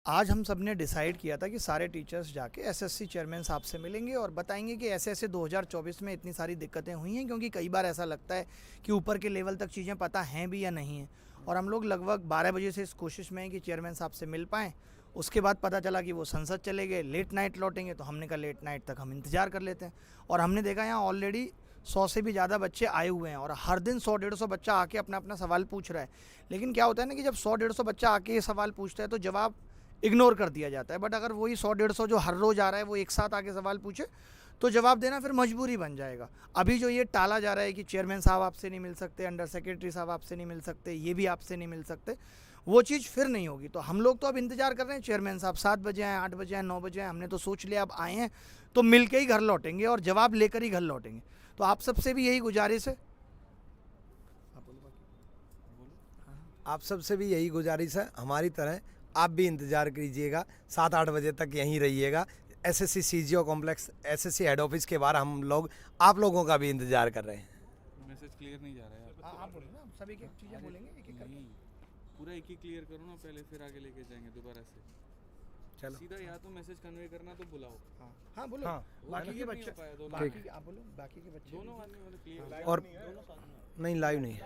आज हम सब ने डिसाइड किया था कि सारे टीचर्स जाके एसएससी चेयरमैन साहब से मिलेंगे और बताएंगे कि ऐसे ऐसे 2024 में इतनी सारी दिक्कतें हुई हैं, क्योंकि कई बार ऐसा लगता है कि ऊपर के लेवल तक चीज़ें पता हैं भी या नहीं हैं। और हम लोग लगभग 12 बजे से इस कोशिश में हैं कि चेयरमैन साहब से मिल पाएँ। उसके बाद पता चला कि वो संसद चले गए, लेट नाइट लौटेंगे, तो हमने कहा लेट नाइट तक हम इंतज़ार कर लेते हैं। और हमने देखा यहाँ ऑलरेडी 100 से भी ज़्यादा बच्चे आए हुए हैं और हर दिन 100-150 बच्चा आके अपना अपना सवाल पूछ रहा है। लेकिन क्या होता है ना कि जब 100-150 बच्चा आके ये सवाल पूछता है तो जवाब इग्नोर कर दिया जाता है। बट अगर वही 100-150 जो हर रोज़ आ रहा है वो एक साथ आके सवाल पूछे तो जवाब देना फिर मजबूरी बन जाएगा। अभी जो ये टाला जा रहा है कि चेयरमैन साहब आपसे नहीं मिल सकते, अंडर सेक्रेटरी साहब आपसे नहीं मिल सकते, ये भी आपसे नहीं मिल सकते, वो चीज़ फिर नहीं होगी। तो हम लोग तो अब इंतजार कर रहे हैं चेयरमैन साहब 7 बजे आएँ, 8 बजे आएँ, 9 बजे आएँ। हमने तो सोच लिया अब आए हैं तो मिल के ही घर लौटेंगे और जवाब लेकर ही घर लौटेंगे। तो आप सबसे भी यही गुजारिश है। आप सबसे भी यही गुजारिश है, हमारी तरह आप भी इंतज़ार कीजिएगा, 7-8 बजे तक यहीं रहिएगा। SSC CGO complex SSC head office के बाहर हम लोग आप लोगों का भी इंतज़ार कर रहे हैं। मैसेज क्लियर नहीं जा रहा है यार। आप बोलिए ना, सभी की चीज़ें बोलेंगे एक एक करके। नहीं, पूरा एक ही क्लियर करो ना पहले, फिर आगे लेके जाएंगे दोबारा से। चलो सीधा या तो मैसेज कन्वे करना तो बुलाओ। हाँ बोलो। हाँ, बाकी के नहीं बच्चे हो पाया दोनों। बाकी आप बोलो, बाकी के बच्चे दोनों आदमी वाले क्लियर। और नहीं लाइव नहीं है।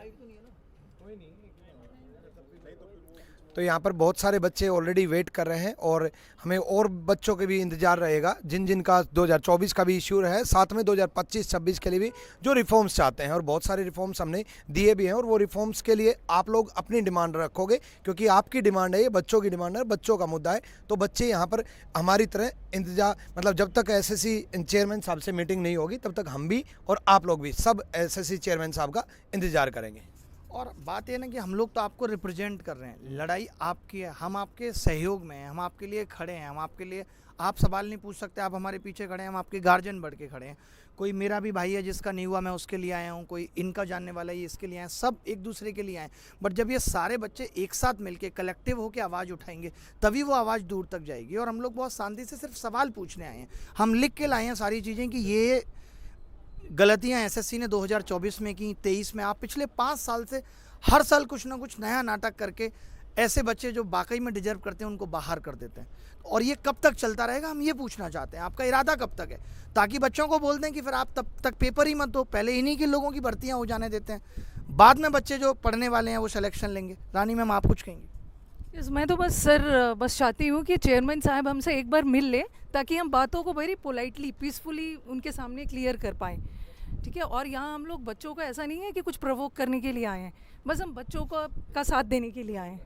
तो यहाँ पर बहुत सारे बच्चे ऑलरेडी वेट कर रहे हैं और हमें और बच्चों के भी इंतज़ार रहेगा जिन जिन का 2024 का भी इश्यू है, साथ में 2025-26 के लिए भी जो रिफॉर्म्स चाहते हैं। और बहुत सारे रिफॉर्म्स हमने दिए भी हैं और वो रिफॉर्म्स के लिए आप लोग अपनी डिमांड रखोगे, क्योंकि आपकी डिमांड है, ये बच्चों की डिमांड है, बच्चों का मुद्दा है। तो बच्चे यहाँ पर हमारी तरह इंतजार, मतलब जब तक एसएससी चेयरमैन साहब से मीटिंग नहीं होगी तब तक हम भी और आप लोग भी सब एसएससी चेयरमैन साहब का इंतज़ार करेंगे। और बात ये ना कि हम लोग तो आपको रिप्रेजेंट कर रहे हैं, लड़ाई आपकी है, हम आपके सहयोग में हैं, हम आपके लिए खड़े हैं, हम आपके लिए, आप सवाल नहीं पूछ सकते, आप हमारे पीछे खड़े हैं, हम आपके गार्जियन बढ़ के खड़े हैं। कोई मेरा भी भाई है जिसका नहीं हुआ, मैं उसके लिए आया हूँ, कोई इनका जानने वाला है इसके लिए आए, सब एक दूसरे के लिए आए। बट जब ये सारे बच्चे एक साथ मिलके कलेक्टिव होकर आवाज़ उठाएंगे तभी वो आवाज़ दूर तक जाएगी। और हम लोग बहुत शांति से सिर्फ सवाल पूछने आए हैं, हम लिख के लाए हैं सारी चीज़ें कि ये गलतियाँ एसएससी ने 2024 में की, 23 में, आप पिछले 5 साल से हर साल कुछ ना कुछ नया नाटक करके ऐसे बच्चे जो वाकई में डिजर्व करते हैं उनको बाहर कर देते हैं। और ये कब तक चलता रहेगा, हम ये पूछना चाहते हैं, आपका इरादा कब तक है, ताकि बच्चों को बोल दें कि फिर आप तब तक पेपर ही मत दो, पहले इन्हीं के लोगों की भर्तियां हो जाने देते हैं, बाद में बच्चे जो पढ़ने वाले हैं वो सिलेक्शन लेंगे। रानी मैम आप कुछ कहेंगे? मैं तो बस सर बस चाहती हूँ कि चेयरमैन साहब हमसे एक बार मिल ले, ताकि हम बातों को वेरी पोलाइटली पीसफुली उनके सामने क्लियर कर पाएँ, ठीक है। और यहाँ हम लोग बच्चों को ऐसा नहीं है कि कुछ प्रोवोक करने के लिए आए हैं, बस हम बच्चों को का साथ देने के लिए आए हैं।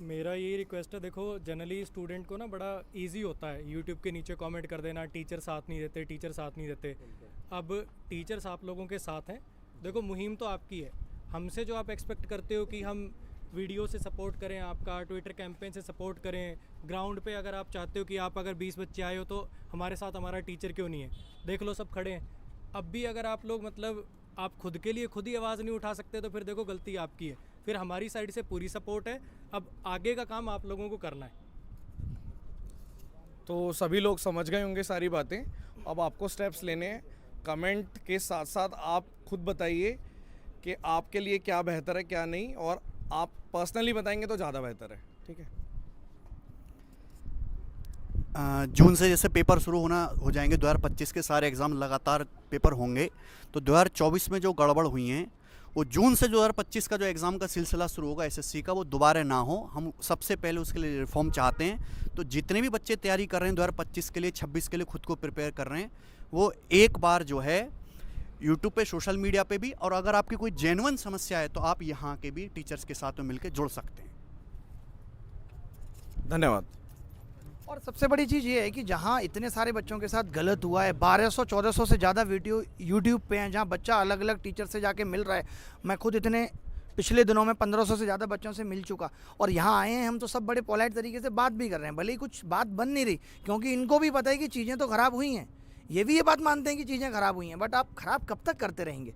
मेरा यही रिक्वेस्ट है, देखो जनरली स्टूडेंट को ना बड़ा इजी होता है यूट्यूब के नीचे कमेंट कर देना, टीचर साथ नहीं देते, टीचर साथ नहीं देते। अब टीचर्स आप लोगों के साथ हैं। देखो मुहिम तो आपकी है, हमसे जो आप एक्सपेक्ट करते हो कि हम वीडियो से सपोर्ट करें, आपका ट्विटर कैंपेन से सपोर्ट करें, ग्राउंड पे अगर आप चाहते हो कि आप अगर 20 बच्चे आए हो तो हमारे साथ हमारा टीचर क्यों नहीं है, देख लो सब खड़े हैं। अब भी अगर आप लोग मतलब आप खुद के लिए खुद ही आवाज़ नहीं उठा सकते तो फिर देखो गलती आपकी है। फिर हमारी साइड से पूरी सपोर्ट है, अब आगे का काम आप लोगों को करना है। तो सभी लोग समझ गए होंगे सारी बातें, अब आपको स्टेप्स लेने हैं। कमेंट के साथ साथ आप खुद बताइए कि आपके लिए क्या बेहतर है क्या नहीं, और आप पर्सनली बताएंगे तो ज़्यादा बेहतर है, ठीक है। जून से जैसे पेपर शुरू हो जाएंगे, 2025 के सारे एग्ज़ाम लगातार पेपर होंगे, तो 2024 में जो गड़बड़ हुई हैं वो जून से 2025 का जो एग्ज़ाम का सिलसिला शुरू होगा एसएससी का, वो दोबारा ना हो। हम सबसे पहले उसके लिए रिफॉर्म चाहते हैं। तो जितने भी बच्चे तैयारी कर रहे हैं 2025 के लिए, 26 के लिए खुद को प्रिपेयर कर रहे हैं, वो एक बार जो है यूट्यूब पे, सोशल मीडिया पे भी, और अगर आपकी कोई जेन्युइन समस्या है तो आप यहाँ के भी टीचर्स के साथ में मिलकर जुड़ सकते हैं। धन्यवाद। और सबसे बड़ी चीज़ ये है कि जहाँ इतने सारे बच्चों के साथ गलत हुआ है, 1200-1400 से ज़्यादा वीडियो यूट्यूब पे हैं जहाँ बच्चा अलग अलग टीचर से जाके मिल रहा है। मैं खुद इतने पिछले दिनों में 1500 से ज़्यादा बच्चों से मिल चुका, और यहाँ आए हैं हम तो सब बड़े पोलाइट तरीके से बात भी कर रहे हैं, भले ही कुछ बात बन नहीं रही, क्योंकि इनको भी पता है कि चीज़ें तो ख़राब हुई हैं, ये भी ये बात मानते हैं कि चीज़ें ख़राब हुई हैं। बट आप ख़राब कब तक करते रहेंगे?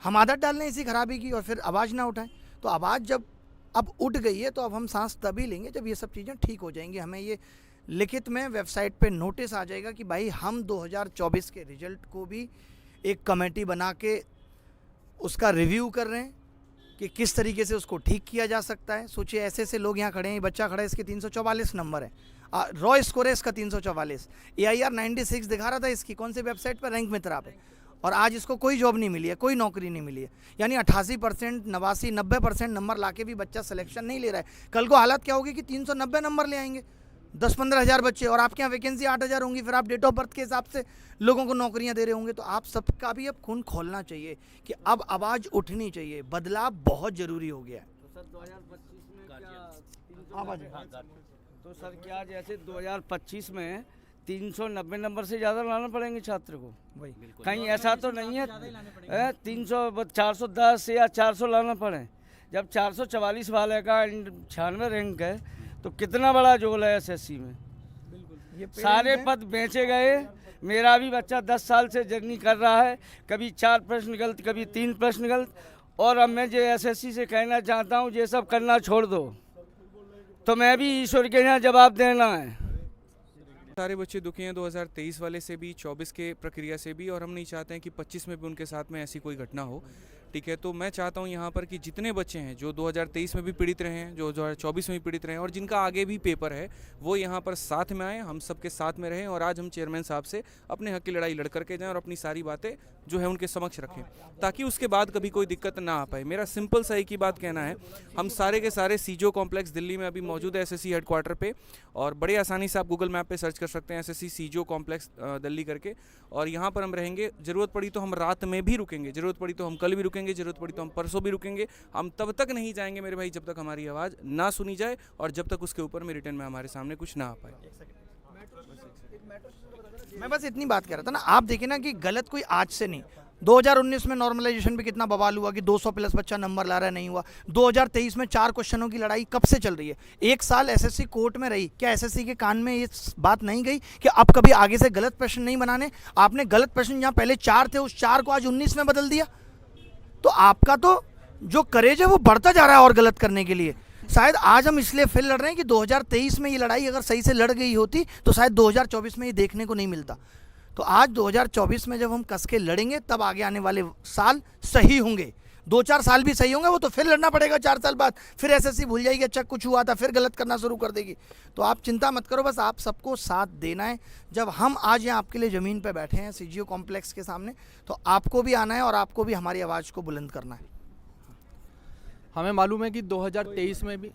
हम आदत डाल लें इसी खराबी की और फिर आवाज़ ना उठाएं। तो आवाज़ जब अब उठ गई है तो अब हम सांस तभी लेंगे जब ये सब चीज़ें ठीक हो जाएंगी। हमें ये लिखित में वेबसाइट पे नोटिस आ जाएगा कि भाई हम 2024 के रिजल्ट को भी एक कमेटी बना के उसका रिव्यू कर रहे हैं कि किस तरीके से उसको ठीक किया जा सकता है। सोचिए ऐसे ऐसे लोग यहाँ खड़े हैं, ये बच्चा खड़ा है, इसके 344 नंबर है, रॉ स्कोर है इसका 344, AIR 96 दिखा रहा था इसकी, कौन सी वेबसाइट पर, रैंक मित्रा पे, और आज इसको कोई जॉब नहीं मिली है, कोई नौकरी नहीं मिली है। यानी 88%, 89, 90% नंबर लाके भी बच्चा सिलेक्शन नहीं ले रहा है। कल को हालत क्या होगी कि 390 नंबर ले आएंगे 10-15 हज़ार बच्चे, और आपके यहाँ वैकेंसी 8,000 होंगी, फिर आप डेट ऑफ बर्थ के हिसाब से लोगों को नौकरियां दे रहे होंगे। तो आप सबका भी अब खून खोलना चाहिए कि अब आवाज़ उठनी चाहिए, बदलाव बहुत ज़रूरी हो गया है। तो सर क्या जैसे 2025 में 390 नंबर से ज़्यादा लाना पड़ेंगे छात्र को, वही कहीं ऐसा तो नहीं है 300 410 या 400 लाना पड़े। जब 444 वाले का 96 रैंक है तो कितना बड़ा जोल है एसएससी में। सारे पद बेचे गए। मेरा भी बच्चा 10 साल से जर्नी कर रहा है, कभी 4 प्रश्न गलत, कभी 3 प्रश्न गलत। और अब मैं जो एसएससी से कहना चाहता हूँ, ये सब करना छोड़ दो, तो मैं भी ईश्वर के यहाँ जवाब देना है। सारे बच्चे दुखी हैं 2023 वाले से भी, 24 के प्रक्रिया से भी, और हम नहीं चाहते हैं कि 25 में भी उनके साथ में ऐसी कोई घटना हो। ठीक है, तो मैं चाहता हूं यहाँ पर कि जितने बच्चे हैं जो 2023 में भी पीड़ित रहे हैं, जो 2024 में भी पीड़ित रहे हैं, और जिनका आगे भी पेपर है, वो यहाँ पर साथ में आएँ, हम सबके साथ में रहें, और आज हम चेयरमैन साहब से अपने हक की लड़ाई लड़ करके जाएँ और अपनी सारी बातें जो है उनके समक्ष रखें, ताकि उसके बाद कभी कोई दिक्कत ना आ पाए। मेरा सिंपल सा एक ही बात कहना है, हम सारे के सारे सीजो कॉम्प्लेक्स दिल्ली में अभी मौजूद है, एसएससी हेडक्वार्टर पे, और बड़े आसानी से आप गूगल मैप पे सर्च कर सकते हैं एसएससी सीजो कॉम्प्लेक्स दिल्ली करके, और यहाँ पर हम रहेंगे। ज़रूरत पड़ी तो हम रात में भी रुकेंगे, ज़रूरत पड़ी तो हम कल भी रुकेंगे, ज़रूरत पड़ी तो हम परसों भी रुकेंगे। हम तब तक नहीं जाएंगे मेरे भाई जब तक हमारी आवाज़ ना सुनी जाए, और जब तक उसके ऊपर में रिटर्न में हमारे सामने कुछ ना आ पाए। मैं बस इतनी बात कह रहा था ना, आप देखिए ना कि गलत कोई आज से नहीं, 2019 में नॉर्मलाइजेशन पे कितना बवाल हुआ कि 200 प्लस बच्चा नंबर ला रहा है, नहीं हुआ। 2023 में 4 क्वेश्चनों की लड़ाई कब से चल रही है, 1 साल एसएससी कोर्ट में रही, क्या एसएससी के कान में ये बात नहीं गई कि अब कभी आगे से गलत प्रश्न नहीं बनाने? आपने गलत प्रश्न जहाँ पहले 4 थे, उस 4 को आज 19 में बदल दिया। तो आपका तो जो करेज है वो बढ़ता जा रहा है और गलत करने के लिए। शायद आज हम इसलिए फिर लड़ रहे हैं कि 2023 में ये लड़ाई अगर सही से लड़ गई होती तो शायद 2024 में ये देखने को नहीं मिलता। तो आज 2024 में जब हम कस के लड़ेंगे, तब आगे आने वाले साल सही होंगे। 2-4 साल भी सही होंगे, वो तो फिर लड़ना पड़ेगा 4 साल बाद, फिर एसएससी भूल जाएगी अच्छा कुछ हुआ था, फिर गलत करना शुरू कर देगी। तो आप चिंता मत करो, बस आप सबको साथ देना है। जब हम आज यहाँ आपके लिए ज़मीन पर बैठे हैं सीजीओ कॉम्प्लेक्स के सामने, तो आपको भी आना है और आपको भी हमारी आवाज़ को बुलंद करना है। हमें मालूम है कि 2023 में भी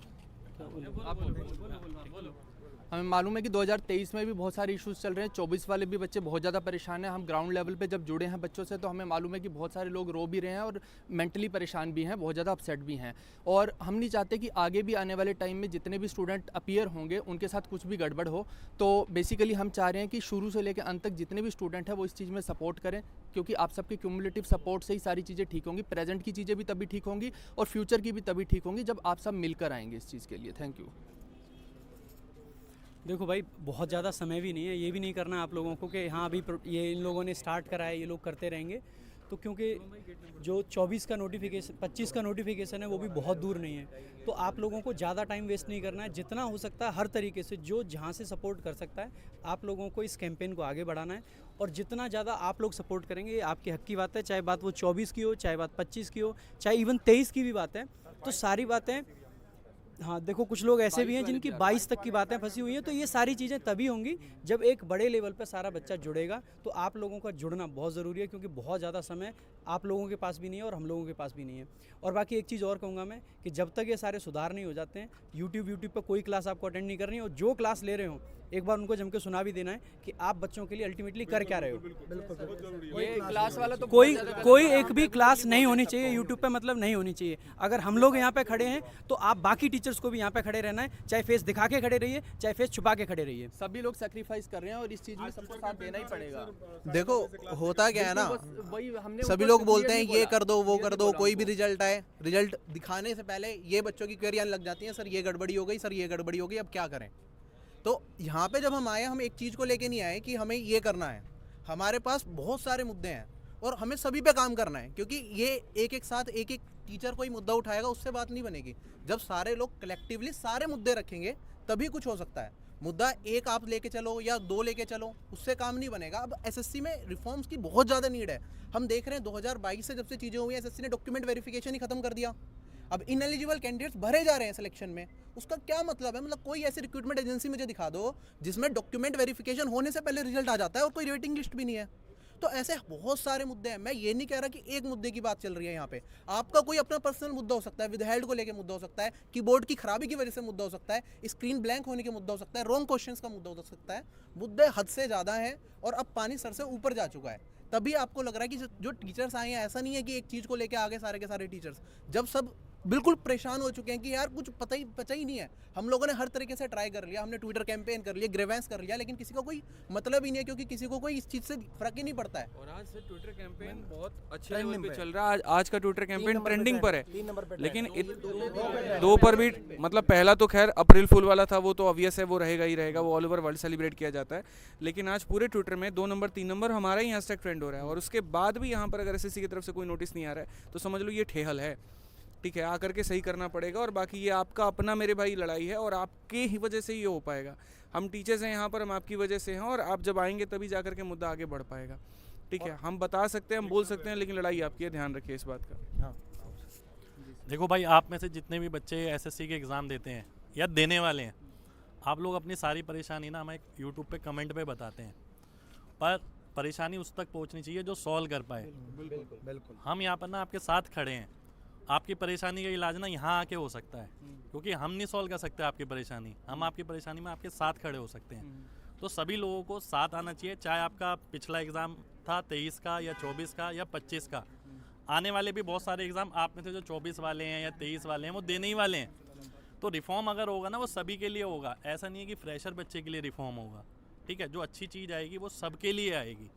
हमें मालूम है कि 2023 में भी बहुत सारे इश्यूज चल रहे हैं। 24 वाले भी बच्चे बहुत ज़्यादा परेशान हैं। हम ग्राउंड लेवल पे जब जुड़े हैं बच्चों से, तो हमें मालूम है कि बहुत सारे लोग रो भी रहे हैं और मेंटली परेशान भी हैं, बहुत ज़्यादा अपसेट भी हैं। और हम नहीं चाहते कि आगे भी आने वाले टाइम में जितने भी स्टूडेंट अपीयर होंगे उनके साथ कुछ भी गड़बड़ हो। तो बेसिकली हम चाह रहे हैं कि शुरू से लेकर अंत तक जितने भी स्टूडेंट हैं वो इस चीज़ में सपोर्ट करें, क्योंकि आप सबके क्यूमुलेटिव सपोर्ट से ही सारी चीज़ें ठीक होंगी। प्रेजेंट की चीज़ें भी तभी ठीक होंगी और फ्यूचर की भी तभी ठीक होंगी जब आप सब मिलकर आएंगे इस चीज़ के लिए। Thank you. देखो भाई, बहुत ज़्यादा समय भी नहीं है, ये भी नहीं करना आप लोगों को कि हाँ अभी ये इन लोगों ने स्टार्ट करा है, ये लोग करते रहेंगे। तो क्योंकि जो 24 का नोटिफिकेशन 25 का नोटिफिकेशन है वो भी बहुत दूर नहीं है, तो आप लोगों को ज़्यादा टाइम वेस्ट नहीं करना है। जितना हो सकता है हर तरीके से जो जहाँ से सपोर्ट कर सकता है, आप लोगों को इस कैंपेन को आगे बढ़ाना है। और जितना ज़्यादा आप लोग सपोर्ट करेंगे, ये आपके हक की बात है, चाहे बात वो 24 की हो, चाहे बात 25 की हो, चाहे इवन 23 की भी बात है। तो सारी बातें, हाँ देखो कुछ लोग ऐसे भी हैं जिनकी 22 तक की बातें फंसी हुई हैं। तो ये सारी चीज़ें तभी होंगी जब एक बड़े लेवल पर सारा बच्चा जुड़ेगा। तो आप लोगों का जुड़ना बहुत ज़रूरी है, क्योंकि बहुत ज़्यादा समय आप लोगों के पास भी नहीं है और हम लोगों के पास भी नहीं है। और बाकी एक चीज़ और कहूँगा मैं कि जब तक ये सारे सुधार नहीं हो जाते हैं, यूट्यूब पर कोई क्लास आपको अटेंड नहीं करनी, और जो क्लास ले रहे हो एक बार उनको जम के सुना भी देना है कि आप बच्चों के लिए अल्टीमेटली कर क्या रहे हो। ये क्लास वाला तो कोई एक भी क्लास नहीं होनी चाहिए यूट्यूब पे, मतलब नहीं होनी चाहिए। अगर हम लोग यहाँ पे खड़े हैं तो आप बाकी टीचर्स को भी यहाँ पे खड़े रहना है, चाहे फेस दिखा के खड़े रहिए, चाहे फेस छुपा के खड़े रहिए। सभी लोग सेक्रीफाइस कर रहे हैं और इस चीज़ में सबको साथ देना ही पड़ेगा। देखो होता क्या है ना, वही हमने सभी लोग बोलते हैं ये कर दो वो कर दो, कोई भी रिजल्ट आए, रिजल्ट दिखाने से पहले ये बच्चों की क्वेरी आने लग जाती है, सर ये गड़बड़ी हो गई, सर ये गड़बड़ी हो गई, अब क्या करें। तो यहाँ पे जब हम आए, हम एक चीज़ को लेके नहीं आए कि हमें ये करना है। हमारे पास बहुत सारे मुद्दे हैं और हमें सभी पे काम करना है, क्योंकि ये एक साथ एक टीचर कोई मुद्दा उठाएगा उससे बात नहीं बनेगी। जब सारे लोग कलेक्टिवली सारे मुद्दे रखेंगे तभी कुछ हो सकता है। मुद्दा एक आप लेके चलो या 2 लेके चलो, उससे काम नहीं बनेगा। अब एसएससी में रिफॉर्म्स की बहुत ज़्यादा नीड है। हम देख रहे हैं 2022 से जब से चीज़ें हुई हैं, एसएससी ने डॉक्यूमेंट वेरिफिकेशन ही खत्म कर दिया। अब इनएलिजिबल कैंडिडेट्स भरे जा रहे हैं सिलेक्शन में, उसका क्या मतलब है? मतलब कोई ऐसी रिक्रूटमेंट एजेंसी मुझे दिखा दो जिसमें डॉक्यूमेंट वेरिफिकेशन होने से पहले रिजल्ट आ जाता है और कोई रेटिंग लिस्ट भी नहीं है। तो ऐसे बहुत सारे मुद्दे हैं। मैं ये नहीं कह रहा कि एक मुद्दे की बात चल रही है यहाँ पे, आपका कोई अपना पर्सनल मुद्दा हो सकता है, विदहेल्ड को लेकर मुद्दा हो सकता है, कीबोर्ड की खराबी की वजह से मुद्दा हो सकता है, स्क्रीन ब्लैंक होने के मुद्दा हो सकता है, रॉन्ग क्वेश्चंस का मुद्दा हो सकता है। मुद्दे हद से ज़्यादा हैं और अब पानी सर से ऊपर जा चुका है। तभी आपको लग रहा है कि जो टीचर्स आए हैं, ऐसा नहीं है कि एक चीज़ को लेकर आगे सारे के सारे टीचर्स, जब सब बिल्कुल परेशान हो चुके हैं कि यार कुछ बचा ही नहीं है। हम लोगों ने हर तरीके से ट्राई कर लिया, हमने ट्विटर कैंपेन कर लिया, ग्रेवेंस कर लिया, लेकिन किसी का कोई मतलब ही नहीं है, क्योंकि किसी को कोई इस चीज़ से फर्क ही नहीं पड़ता है। और आज से ट्विटर कैंपेन बहुत अच्छे लेवल पे चल रहा है। आज का ट्विटर कैंपेन ट्रेंडिंग पर है, लेकिन 2 पर भी, मतलब पहला तो खैर अप्रैल फुल वाला था, वो तो ऑब्वियस है, वो रहेगा ही रहेगा, वो ऑल ओवर वर्ल्ड सेलिब्रेट किया जाता है। लेकिन आज पूरे ट्विटर में 2 नंबर 3 नंबर हमारा ही हैशटैग ट्रेंड हो रहा है, और उसके बाद भी यहाँ पर अगर एसएससी की तरफ से कोई नोटिस नहीं आ रहा है तो समझ लो ये ठेहल है। ठीक है, आकर के सही करना पड़ेगा, और बाकी ये आपका अपना मेरे भाई लड़ाई है, और आपके ही वजह से ये हो पाएगा। हम टीचर्स हैं यहाँ पर, हम आपकी वजह से हैं, और आप जब आएंगे तभी जाकर के मुद्दा आगे बढ़ पाएगा। ठीक है, हम बता सकते हैं, हम बोल सकते हैं, लेकिन लड़ाई आपकी है, ध्यान रखिए इस बात का। हाँ। देखो भाई, आप में से जितने भी बच्चे एसएससी के एग्ज़ाम देते हैं या देने वाले हैं, आप लोग अपनी सारी परेशानी ना हमें यूट्यूब पे कमेंट पे बताते हैं, पर परेशानी उस तक पहुंचनी चाहिए जो सॉल्व कर पाए। बिल्कुल। हम यहाँ पर ना आपके साथ खड़े हैं। आपकी परेशानी का इलाज ना यहाँ आके हो सकता है, क्योंकि हम नहीं सॉल्व कर सकते आपकी परेशानी, हम आपकी परेशानी में आपके साथ खड़े हो सकते हैं। तो सभी लोगों को साथ आना चाहिए, चाहे आपका पिछला एग्ज़ाम था 23 का या 24 का या 25 का। आने वाले भी बहुत सारे एग्ज़ाम आप में से जो 24 वाले हैं या 23 वाले हैं वो देने ही वाले हैं। तो रिफॉर्म अगर होगा ना वो सभी के लिए होगा, ऐसा नहीं है कि फ्रेशर बच्चे के लिए रिफॉर्म होगा। ठीक है, जो अच्छी चीज़ आएगी वो सबके लिए आएगी।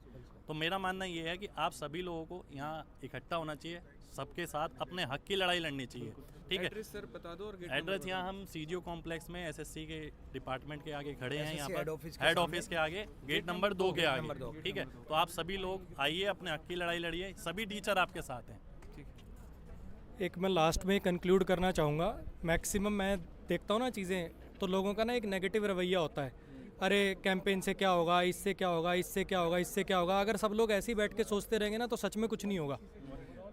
तो मेरा मानना ये है कि आप सभी लोगों को यहाँ इकट्ठा होना चाहिए, सबके साथ अपने हक की लड़ाई लड़नी चाहिए। ठीक है, एड्रेस सर बता दो। और एड्रेस यहाँ हम सीजीओ कॉम्प्लेक्स में एसएससी के डिपार्टमेंट के आगे खड़े हैं, यहाँ हेड पर ऑफिस हेड ऑफिस के आगे गेट नंबर 2 के आगे। ठीक है, तो आप सभी लोग आइए, अपने हक की लड़ाई लड़िए, सभी टीचर आपके साथ हैं। एक मैं लास्ट में कंक्लूड करना चाहूँगा। मैक्सिमम मैं देखता हूँ ना चीज़ें, तो लोगों का ना एक नेगेटिव रवैया होता है, अरे कैंपेन से क्या होगा, इससे क्या होगा, इससे क्या होगा, इससे क्या होगा। अगर सब लोग ऐसे ही बैठ के सोचते रहेंगे ना तो सच में कुछ नहीं होगा।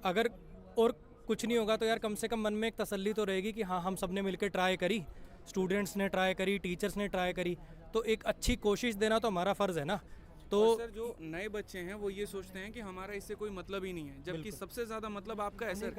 अगर और कुछ नहीं होगा तो यार कम से कम मन में एक तसल्ली तो रहेगी कि हाँ, हम सब ने मिलकर ट्राई करी, स्टूडेंट्स ने ट्राई करी, टीचर्स ने ट्राई करी, तो एक अच्छी कोशिश देना तो हमारा फ़र्ज़ है ना। तो सर जो नए बच्चे हैं वो ये सोचते हैं कि हमारा इससे कोई मतलब ही नहीं है, जबकि सबसे ज़्यादा मतलब आपका है सर।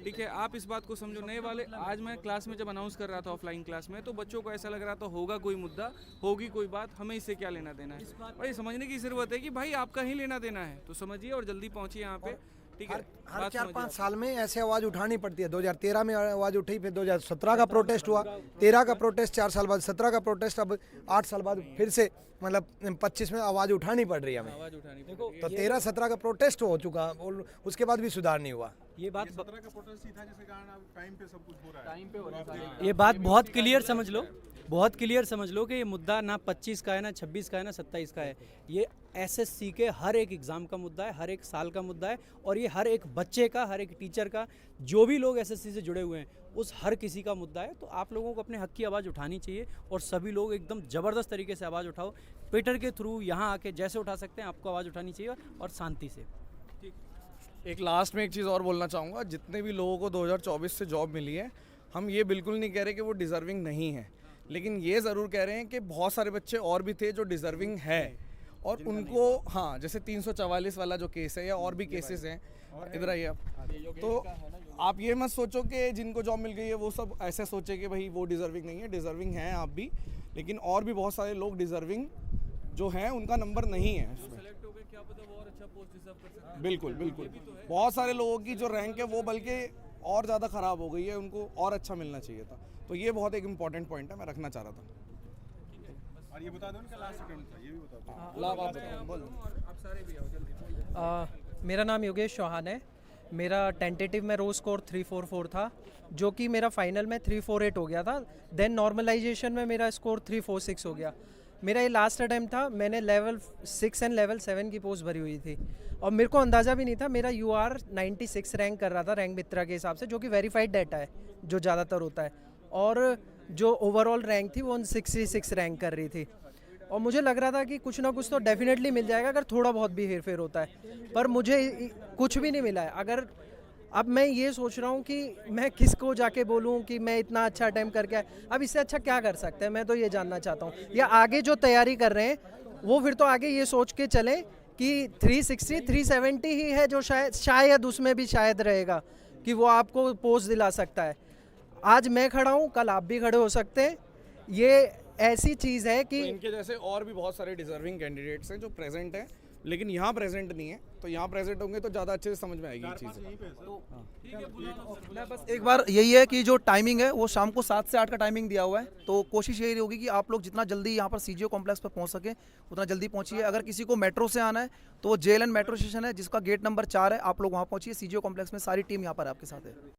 ठीक है, आप इस बात को समझो। नए वाले, आज मैं क्लास में जब अनाउंस कर रहा था ऑफलाइन क्लास में, तो बच्चों को ऐसा लग रहा था होगा कोई मुद्दा, होगी कोई बात, हमें इससे क्या लेना देना है। और ये समझने की ज़रूरत है कि भाई आपका ही लेना देना है, तो समझिए और जल्दी पहुँचिए यहाँ पे। ठीक है, हर 4-5 साल में ऐसे आवाज़ उठानी पड़ती है। 2013 में आवाज़ उठी, फिर 2017 का प्रोटेस्ट हुआ, 13 का प्रोटेस्ट 4 साल बाद, 17 का प्रोटेस्ट, अब 8 साल बाद फिर से मतलब 25 में आवाज़ उठानी पड़ रही है हमें। आवाज़ उठानी तो 13-17 का प्रोटेस्ट हो चुका और उसके बाद भी सुधार नहीं हुआ। ये बात 17 का प्रोटेस्ट ही था जिसके कारण अब टाइम पे सब कुछ हो रहा है। ये बात बहुत क्लियर समझ लो, बहुत क्लियर समझ लो कि ये मुद्दा ना 25 का है, ना 26 का है, ना 27 का है। ये एसएससी के हर एक एग्ज़ाम का मुद्दा है, हर एक साल का मुद्दा है, और ये हर एक बच्चे का, हर एक टीचर का, जो भी लोग एसएससी से जुड़े हुए हैं उस हर किसी का मुद्दा है। तो आप लोगों को अपने हक की आवाज़ उठानी चाहिए, और सभी लोग एकदम ज़बरदस्त तरीके से आवाज़ उठाओ। ट्विटर के थ्रू यहाँ आके जैसे उठा सकते हैं आपको आवाज़ उठानी चाहिए, और शांति से। एक लास्ट में एक चीज़ और बोलना चाहूँगा, जितने भी लोगों को 2024 से जॉब मिली है, हम ये बिल्कुल नहीं कह रहे कि वो डिज़र्विंग नहीं है, लेकिन ये ज़रूर कह रहे हैं कि बहुत सारे बच्चे और भी थे जो डिज़र्विंग है, और उनको हाँ, जैसे 344 वाला जो केस है या और भी केसेस हैं, इधर आइए आप। तो आप ये मत सोचो कि जिनको जॉब मिल गई है वो सब ऐसे सोचे कि भाई वो डिज़र्विंग नहीं है। डिज़र्विंग हैं आप भी, लेकिन और भी बहुत सारे लोग डिज़र्विंग जो हैं उनका नंबर नहीं है इसमें। बिल्कुल बिल्कुल, बहुत सारे लोगों की जो रैंक है वो बल्कि और ज़्यादा ख़राब हो गई है, उनको और अच्छा मिलना चाहिए था। तो ये बहुत एक इम्पॉर्टेंट पॉइंट है, मैं रखना चाह रहा था। और ये बता दो उनका लास्ट अटेम्प्ट था, ये भी बता दो। लाभ आप बताओ, बोलो। आप सारे भी आओ जल्दी। मेरा नाम योगेश चौहान है। मेरा टेंटेटिव में रो स्कोर 344 था, जो कि मेरा फाइनल में 348 हो गया था। देन नॉर्मलाइजेशन में मेरा स्कोर 346 हो गया। मेरा ये लास्ट अटैम्प्ट था। मैंने लेवल 6 एंड लेवल 7 की पोस्ट भरी हुई थी, और मेरे को अंदाज़ा भी नहीं था। मेरा UR 96 रैंक कर रहा था रैंक मित्रा के हिसाब से, जो कि वेरीफाइड डाटा है जो ज़्यादातर होता है, और जो ओवरऑल रैंक थी वो 66 रैंक कर रही थी। और मुझे लग रहा था कि कुछ ना कुछ तो डेफिनेटली मिल जाएगा अगर थोड़ा बहुत भी हेर फेर होता है, पर मुझे कुछ भी नहीं मिला है। अब मैं ये सोच रहा हूँ कि मैं किसको जाके बोलूँ कि मैं इतना अच्छा अटेम्प्ट करके अब इससे अच्छा क्या कर सकते हैं, मैं तो ये जानना चाहता हूँ। या आगे जो तैयारी कर रहे हैं वो फिर तो आगे ये सोच के चलें कि 360 370 ही है जो शायद उसमें भी शायद रहेगा कि वो आपको पोस्ट दिला सकता है। आज मैं खड़ा हूँ, कल आप भी खड़े हो सकते हैं। ये ऐसी चीज़ है कि तो इनके जैसे और भी बहुत सारे डिजर्विंग कैंडिडेट्स हैं जो प्रेजेंट हैं, लेकिन यहाँ प्रेजेंट नहीं है, तो यहाँ प्रेजेंट होंगे तो ज़्यादा अच्छे से समझ में आएगी ये चीज़। मैं बस एक बार यही है कि जो टाइमिंग है वो शाम को 7 से 8 का टाइमिंग दिया हुआ है, तो कोशिश यही होगी कि आप लोग जितना जल्दी यहाँ पर सीजीओ कॉम्प्लेक्स पर पहुँच सके उतना जल्दी पहुँचिए। अगर किसी को मेट्रो से आना है तो JLN मेट्रो स्टेशन है जिसका गेट नंबर 4 है, आप लोग वहाँ पहुँचिए। सीजीओ कॉम्प्लेक्स में सारी टीम यहाँ पर आपके साथ है।